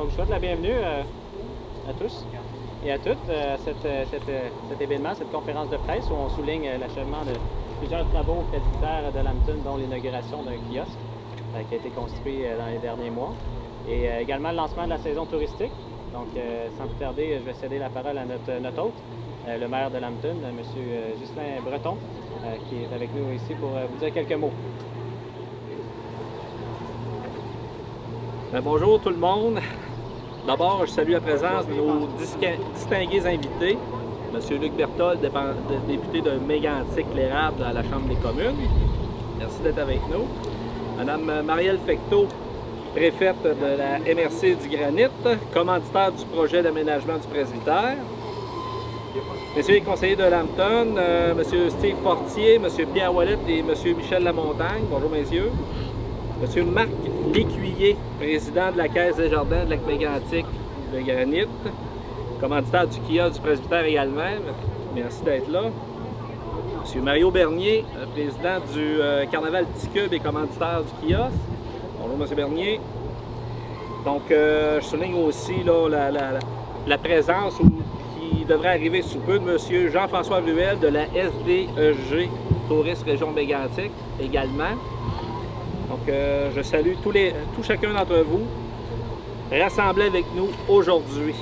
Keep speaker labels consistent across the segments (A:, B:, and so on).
A: Donc, je souhaite la bienvenue à tous et à toutes à cet événement, cette conférence de presse où on souligne l'achèvement de plusieurs travaux presbytères de Lambton, dont l'inauguration d'un kiosque qui a été construit dans les derniers mois, et également le lancement de la saison touristique. Donc, sans plus tarder, je vais céder la parole à notre hôte, le maire de Lambton, M. Ghislain Breton, qui est avec nous ici pour vous dire quelques mots.
B: Bonjour tout le monde. D'abord, je salue la présence de nos distingués invités. M. Luc Berthold, député de Mégantic-L'Érable à la Chambre des communes. Merci d'être avec nous. Mme Marielle Fecteau, préfète de la MRC du Granit, commanditaire du projet d'aménagement du presbytère. Messieurs les conseillers de Lambton, M. Steve Fortier, M. Pierre Ouellette et M. Michel Lamontagne. Bonjour messieurs. M. Marc Lécuyer, président de la Caisse des Jardins de Lac-Mégantic de Granit, commanditaire du kiosque du presbytère également. Merci d'être là. M. Mario Bernier, président du Carnaval Petit Cube et commanditaire du kiosque. Bonjour M. Bernier. Donc, je souligne aussi là, la présence qui devrait arriver sous peu de M. Jean-François Ruel de la SDEG Tourisme Région Mégantic également. Donc, je salue tout chacun d'entre vous rassemblés avec nous aujourd'hui.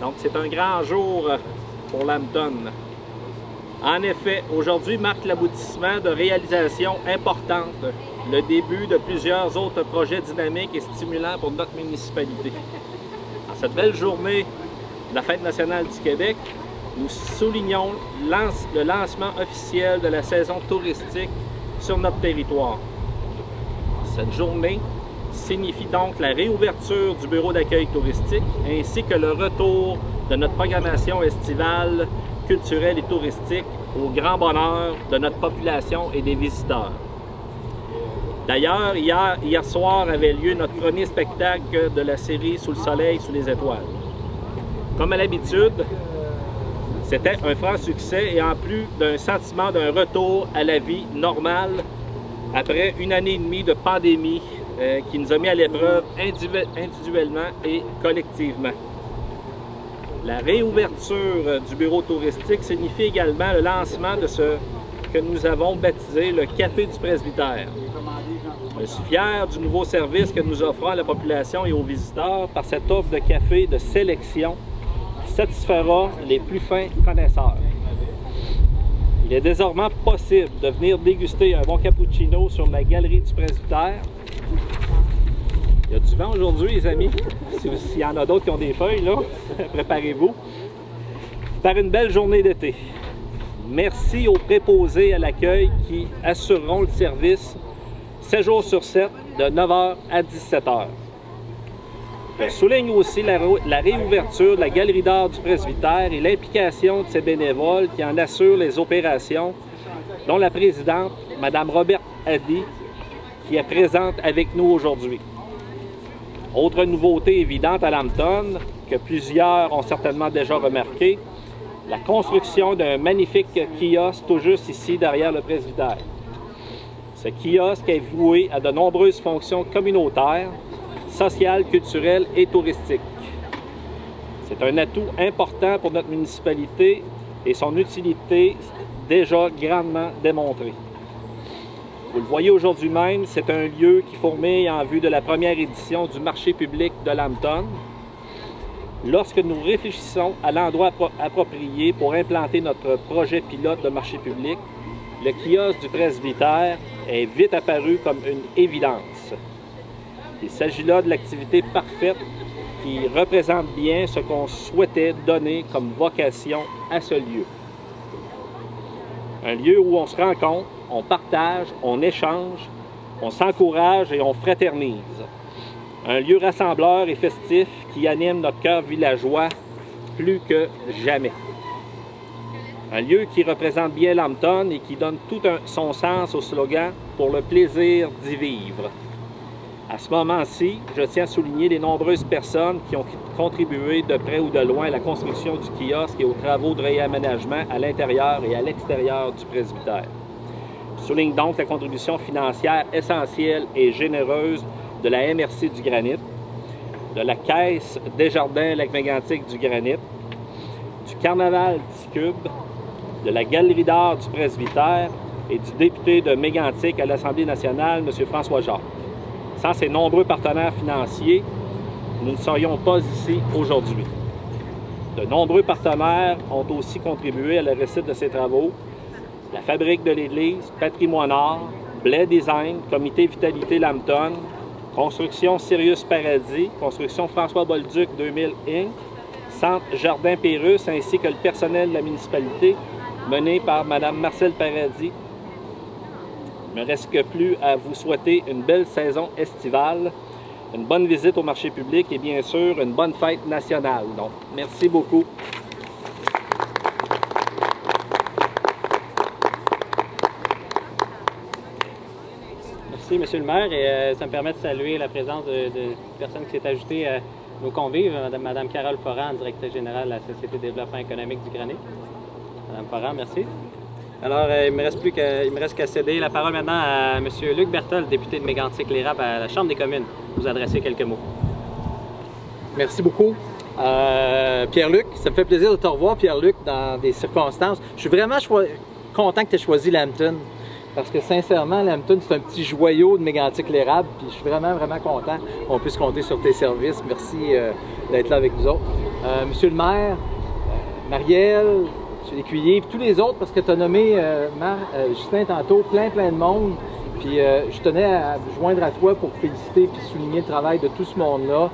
B: Donc, c'est un grand jour pour Lambton. En effet, aujourd'hui marque l'aboutissement de réalisations importantes, le début de plusieurs autres projets dynamiques et stimulants pour notre municipalité. En cette belle journée de la Fête nationale du Québec, nous soulignons le lancement officiel de la saison touristique sur notre territoire. Cette journée signifie donc la réouverture du bureau d'accueil touristique ainsi que le retour de notre programmation estivale, culturelle et touristique au grand bonheur de notre population et des visiteurs. D'ailleurs, hier soir avait lieu notre premier spectacle de la série Sous le soleil, sous les étoiles. Comme à l'habitude, c'était un franc succès et en plus d'un sentiment d'un retour à la vie normale après une année et demie de pandémie qui nous a mis à l'épreuve individuellement et collectivement. La réouverture du bureau touristique signifie également le lancement de ce que nous avons baptisé le Café du presbytère. Je suis fier du nouveau service que nous offrons à la population et aux visiteurs par cette offre de café de sélection qui satisfera les plus fins connaisseurs. Il est désormais possible de venir déguster un bon cappuccino sur la galerie du presbytère. Il y a du vent aujourd'hui, les amis. S'il y en a d'autres qui ont des feuilles, là, préparez-vous. Par une belle journée d'été. Merci aux préposés à l'accueil qui assureront le service 7 jours sur 7, de 9h à 17h. Je souligne aussi la réouverture de la galerie d'art du presbytère et l'implication de ces bénévoles qui en assurent les opérations, dont la présidente, Mme Robert Hadi, qui est présente avec nous aujourd'hui. Autre nouveauté évidente à Lambton, que plusieurs ont certainement déjà remarqué, la construction d'un magnifique kiosque tout juste ici derrière le presbytère. Ce kiosque est voué à de nombreuses fonctions communautaires, sociales, culturelles et touristiques. C'est un atout important pour notre municipalité et son utilité déjà grandement démontrée. Vous le voyez aujourd'hui même, c'est un lieu qui fourmille en vue de la première édition du marché public de Lambton. Lorsque nous réfléchissons à l'endroit approprié pour implanter notre projet pilote de marché public, le kiosque du presbytère est vite apparu comme une évidence. Il s'agit là de l'activité parfaite qui représente bien ce qu'on souhaitait donner comme vocation à ce lieu. Un lieu où on se rencontre, on partage, on échange, on s'encourage et on fraternise. Un lieu rassembleur et festif qui anime notre cœur villageois plus que jamais. Un lieu qui représente bien Lambton et qui donne tout son sens au slogan « Pour le plaisir d'y vivre ». À ce moment-ci, je tiens à souligner les nombreuses personnes qui ont contribué de près ou de loin à la construction du kiosque et aux travaux de réaménagement à l'intérieur et à l'extérieur du presbytère. Je souligne donc la contribution financière essentielle et généreuse de la MRC du Granit, de la Caisse Desjardins Lac-Mégantic du Granit, du Carnaval Ticube, de la Galerie d'art du Presbytère et du député de Mégantic à l'Assemblée nationale, M. François Jacques. Sans ces nombreux partenaires financiers, nous ne serions pas ici aujourd'hui. De nombreux partenaires ont aussi contribué à la réussite de ces travaux. La Fabrique de l'Église, Patrimoine Art, Blais Design, Comité Vitalité Lambton, Construction Sirius Paradis, Construction François Bolduc 2000 Inc., Centre Jardin Pérusse ainsi que le personnel de la municipalité mené par Mme Marcelle Paradis. Il ne me reste que plus à vous souhaiter une belle saison estivale, une bonne visite au marché public et bien sûr une bonne fête nationale. Donc, merci beaucoup.
A: Merci, M. le maire, et ça me permet de saluer la présence de personnes qui s'est ajoutée à nos convives, Mme Carole Foran, directrice générale de la Société de développement économique du Granit. Mme Foran, merci. Alors, il ne me reste qu'à céder la parole maintenant à M. Luc Berthold, député de Mégantic-les-Rables à la Chambre des communes, pour vous adresser quelques mots.
C: Merci beaucoup. Pierre-Luc, ça me fait plaisir de te revoir, Pierre-Luc, dans des circonstances. Je suis vraiment content que tu aies choisi Lambton, parce que sincèrement, Lambton, c'est un petit joyau de Mégantic-les-Rables, puis je suis vraiment, vraiment content qu'on puisse compter sur tes services. Merci d'être là avec nous autres. Monsieur le maire, Marielle, M. Lécuyer, puis tous les autres, parce que tu as nommé Justin tantôt, plein de monde. Puis je tenais à me joindre à toi pour féliciter et souligner le travail de tout ce monde-là,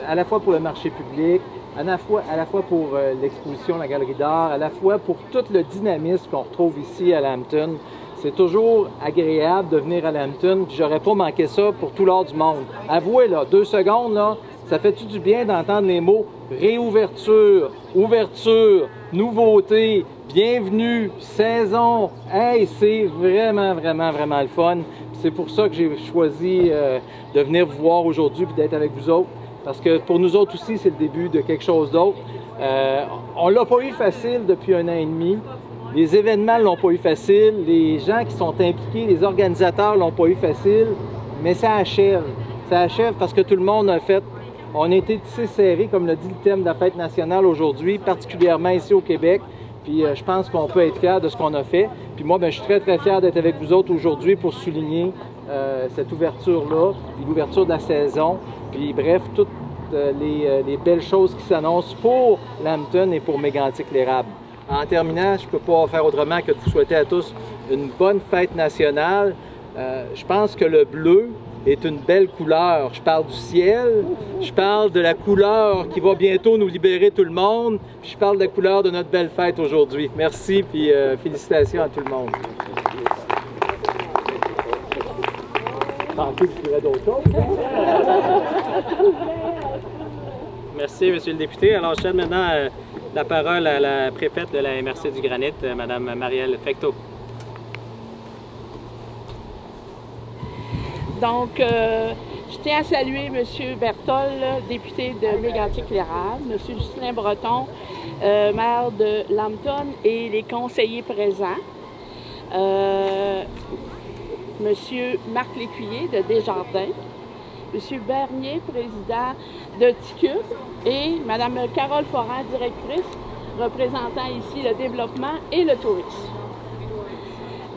C: à la fois pour le marché public, à la fois pour l'exposition, la galerie d'art, à la fois pour tout le dynamisme qu'on retrouve ici à Lambton. C'est toujours agréable de venir à Lambton, puis j'aurais pas manqué ça pour tout l'art du monde. Avouez, là, 2 secondes, là, ça fait-tu du bien d'entendre les mots réouverture, ouverture, nouveauté, bienvenue, saison. Hey, c'est vraiment, vraiment, vraiment le fun. C'est pour ça que j'ai choisi de venir vous voir aujourd'hui et d'être avec vous autres. Parce que pour nous autres aussi, c'est le début de quelque chose d'autre. On ne l'a pas eu facile depuis 1 an et demi. Les événements ne l'ont pas eu facile. Les gens qui sont impliqués, les organisateurs ne l'ont pas eu facile. Mais ça achève. Ça achève parce que tout le monde a fait. On a été tissé serré, comme l'a dit le thème de la fête nationale aujourd'hui, particulièrement ici au Québec. Puis je pense qu'on peut être fiers de ce qu'on a fait. Puis moi, je suis très, très fier d'être avec vous autres aujourd'hui pour souligner cette ouverture-là, puis l'ouverture de la saison. Puis bref, toutes les belles choses qui s'annoncent pour Lambton et pour Mégantic-les-Rables. En terminant, je ne peux pas faire autrement que de vous souhaiter à tous une bonne fête nationale. Je pense que le bleu est une belle couleur. Je parle du ciel, je parle de la couleur qui va bientôt nous libérer tout le monde, puis je parle de la couleur de notre belle fête aujourd'hui. Merci, puis félicitations à tout le monde. Pensez que je dirais d'autres choses?
A: Merci, M. le député. Alors, je cède maintenant la parole à la préfète de la MRC du Granit, Mme Marielle Fecteau.
D: Donc, je tiens à saluer M. Berthold, député de Mégantic-les-Rables, M. Justin Breton, maire de Lambton et les conseillers présents, M. Marc Lécuyer de Desjardins, M. Bernier, président de TICUB, et Mme Carole Foran, directrice, représentant ici le développement et le tourisme.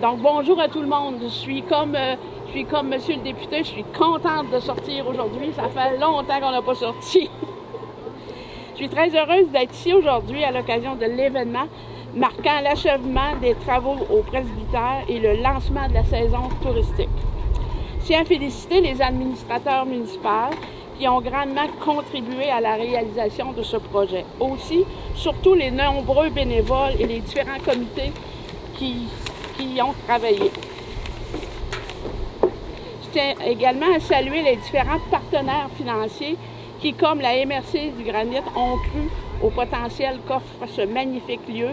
D: Donc, bonjour à tout le monde. Je suis comme monsieur le député, je suis contente de sortir aujourd'hui. Ça fait longtemps qu'on n'a pas sorti. Je suis très heureuse d'être ici aujourd'hui à l'occasion de l'événement marquant l'achèvement des travaux au presbytère et le lancement de la saison touristique. Je tiens à féliciter les administrateurs municipaux qui ont grandement contribué à la réalisation de ce projet. Aussi, surtout les nombreux bénévoles et les différents comités qui y ont travaillé. Je tiens également à saluer les différents partenaires financiers qui, comme la MRC du Granit, ont cru au potentiel qu'offre ce magnifique lieu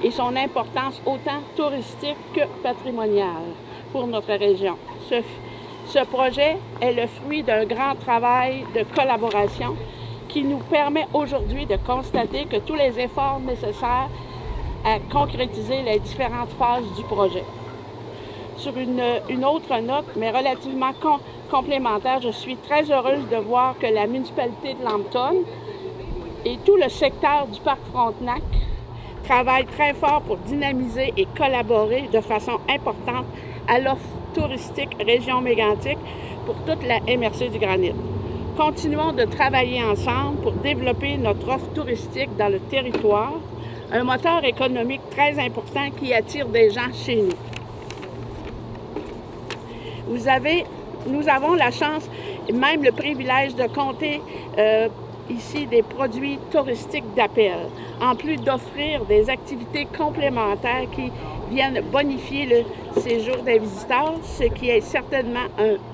D: et son importance autant touristique que patrimoniale pour notre région. Ce projet est le fruit d'un grand travail de collaboration qui nous permet aujourd'hui de constater que tous les efforts nécessaires à concrétiser les différentes phases du projet. Sur une autre note, mais relativement complémentaire, je suis très heureuse de voir que la municipalité de Lambton et tout le secteur du parc Frontenac travaillent très fort pour dynamiser et collaborer de façon importante à l'offre touristique région mégantic pour toute la MRC du Granit. Continuons de travailler ensemble pour développer notre offre touristique dans le territoire, un moteur économique très important qui attire des gens chez nous. Nous avons la chance, même le privilège de compter ici des produits touristiques d'appel, en plus d'offrir des activités complémentaires qui viennent bonifier le séjour des visiteurs, ce qui est certainement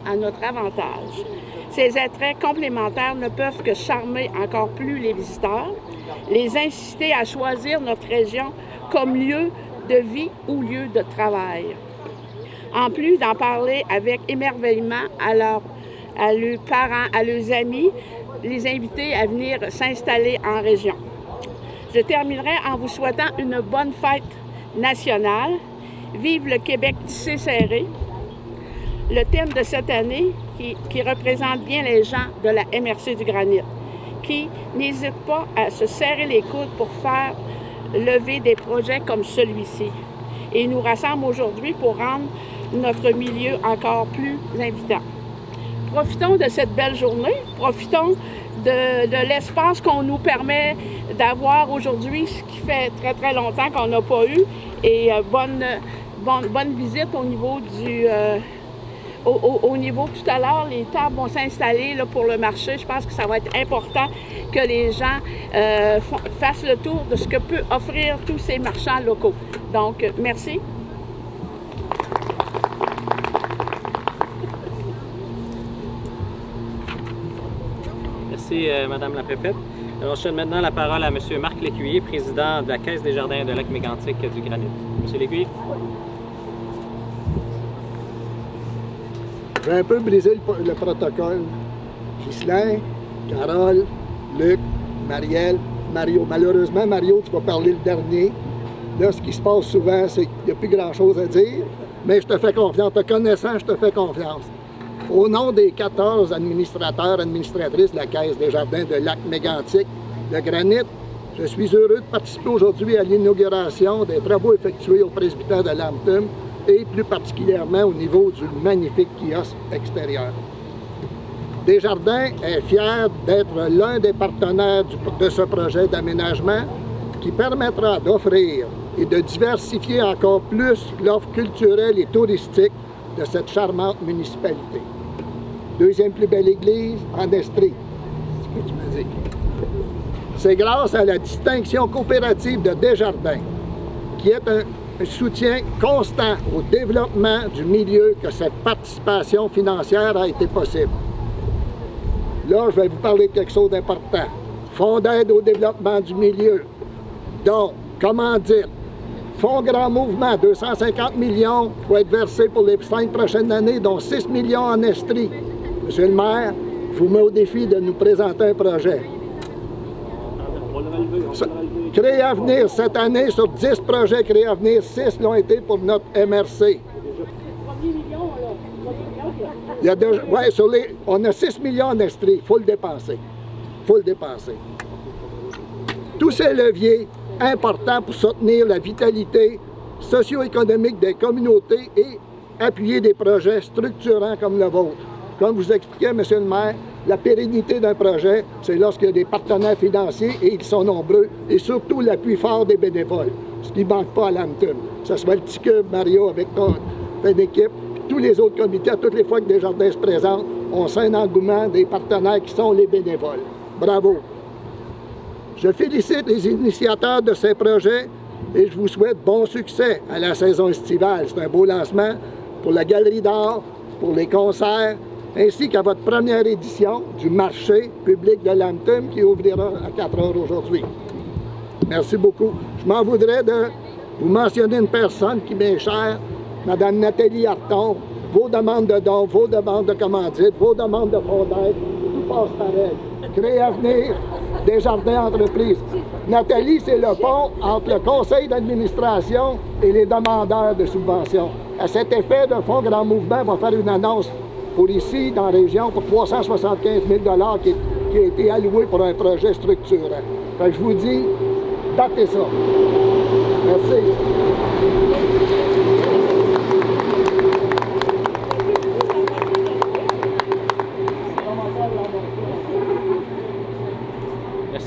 D: à notre avantage. Ces attraits complémentaires ne peuvent que charmer encore plus les visiteurs, les inciter à choisir notre région comme lieu de vie ou lieu de travail. En plus d'en parler avec émerveillement à leurs parents, à leurs amis, les inviter à venir s'installer en région. Je terminerai en vous souhaitant une bonne fête nationale. Vive le Québec tissé serré. Le thème de cette année qui représente bien les gens de la MRC du Granit, qui n'hésitent pas à se serrer les coudes pour faire lever des projets comme celui-ci. Et nous rassemble aujourd'hui pour rendre notre milieu encore plus invitant. Profitons de cette belle journée, profitons de l'espace qu'on nous permet d'avoir aujourd'hui, ce qui fait très très longtemps qu'on n'a pas eu, et bonne visite au niveau du... Au niveau, tout à l'heure, les tables vont s'installer pour le marché. Je pense que ça va être important que les gens fassent le tour de ce que peut offrir tous ces marchands locaux. Donc, merci.
A: Merci, Madame la préfète. Alors, je donne maintenant la parole à M. Marc Lécuyer, président de la Caisse des Jardins de Lac-Mégantic du Granit. M. Lécuyer.
E: Je vais un peu briser le protocole. Ghislain, Carole, Luc, Marielle, Mario. Malheureusement, Mario, tu vas parler le dernier. Là, ce qui se passe souvent, c'est qu'il n'y a plus grand-chose à dire, mais je te fais confiance. Te connaissant, je te fais confiance. Au nom des 14 administrateurs, administratrices de la Caisse des Jardins de Lac-Mégantic, de Granit, je suis heureux de participer aujourd'hui à l'inauguration des travaux effectués au presbytère de Lambton et plus particulièrement au niveau du magnifique kiosque extérieur. Desjardins est fier d'être l'un des partenaires de ce projet d'aménagement qui permettra d'offrir et de diversifier encore plus l'offre culturelle et touristique de cette charmante municipalité. Deuxième plus belle église en Estrie, c'est ce que tu me dis. C'est grâce à la distinction coopérative de Desjardins, qui est un soutien constant au développement du milieu, que cette participation financière a été possible. Là, je vais vous parler de quelque chose d'important. Fonds d'aide au développement du milieu. Donc, commandite, Fonds Grand Mouvement, 250 millions pour être versés pour les 5 prochaines années, dont 6 millions en Estrie. Monsieur le maire, je vous mets au défi de nous présenter un projet. Créer Avenir, cette année, sur 10 projets Créer Avenir, 6 l'ont été pour notre MRC. Il y a on a 6 millions en Estrie, il faut le dépenser. Il faut le dépenser. Tous ces leviers importants pour soutenir la vitalité socio-économique des communautés et appuyer des projets structurants comme le vôtre. Comme vous expliquais, Monsieur le maire, la pérennité d'un projet, c'est lorsqu'il y a des partenaires financiers et ils sont nombreux, et surtout l'appui fort des bénévoles, ce qui ne manque pas à Lambton. Que ce soit le petit cube, Mario, avec ton équipe, puis tous les autres comités, à toutes les fois que Desjardins se présentent, on sent un engouement des partenaires qui sont les bénévoles. Bravo! Je félicite les initiateurs de ces projets et je vous souhaite bon succès à la saison estivale. C'est un beau lancement pour la Galerie d'art, pour les concerts, ainsi qu'à votre première édition du marché public de Lambton qui ouvrira à 4 heures aujourd'hui. Merci beaucoup. Je m'en voudrais de vous mentionner une personne qui m'est chère, Mme Nathalie Harton. Vos demandes de dons, vos demandes de commandites, vos demandes de fonds d'aide, tout passe par elle. Créer Avenir, Desjardins Entreprises. Nathalie, c'est le pont entre le conseil d'administration et les demandeurs de subventions. À cet effet, le Fonds Grand Mouvement va faire une annonce pour ici, dans la région, pour 375 000 qui a été alloué pour un projet structurant. Fait que je vous dis, datez ça. Merci.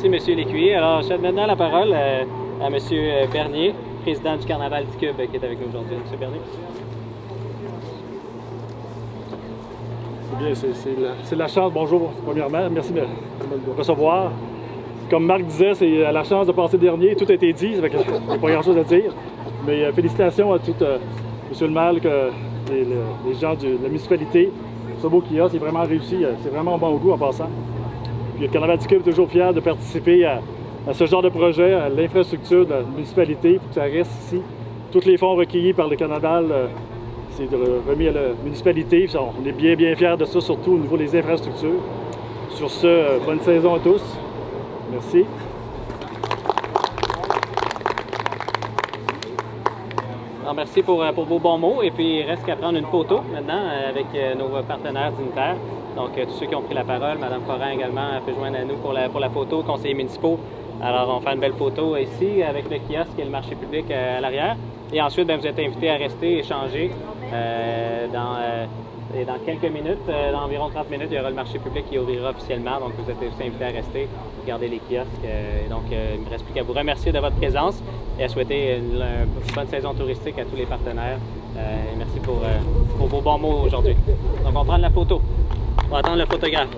A: Merci, M. Lécuyer. Alors, je cède maintenant la parole à M. Bernier, président du Carnaval du Cube, qui est avec nous aujourd'hui. M. Bernier.
F: Bien, c'est la chance. Bonjour, premièrement. Merci de me recevoir. Comme Marc disait, c'est la chance de passer dernier. Tout a été dit, il n'y a pas grand-chose à dire. Mais félicitations à tout M. le maire, les gens de la municipalité. Ce beau kiosque est vraiment réussi. C'est vraiment bon goût en passant. Puis le Carnaval du Cube est toujours fier de participer à ce genre de projet, à l'infrastructure de la municipalité, pour que ça reste ici. Tous les fonds recueillis par le Carnaval, c'est remis à la municipalité. On est bien fiers de ça, surtout au niveau des infrastructures. Sur ce, bonne saison à tous. Merci.
A: Alors, merci pour vos bons mots. Et puis, il reste qu'à prendre une photo maintenant avec nos partenaires dignitaires. Donc, tous ceux qui ont pris la parole, Mme Foran également peut joindre à nous pour la photo, conseillers municipaux. Alors, on fait une belle photo ici avec le kiosque et le marché public à l'arrière. Et ensuite, bien, vous êtes invités à rester, échanger. Et dans quelques minutes, dans environ 30 minutes, il y aura le marché public qui ouvrira officiellement. Donc, vous êtes aussi invités à rester, regarder les kiosques. Donc, il ne me reste plus qu'à vous remercier de votre présence et à souhaiter une bonne saison touristique à tous les partenaires. Et merci pour vos bons mots aujourd'hui. Donc, on va prendre la photo. On va attendre le photographe.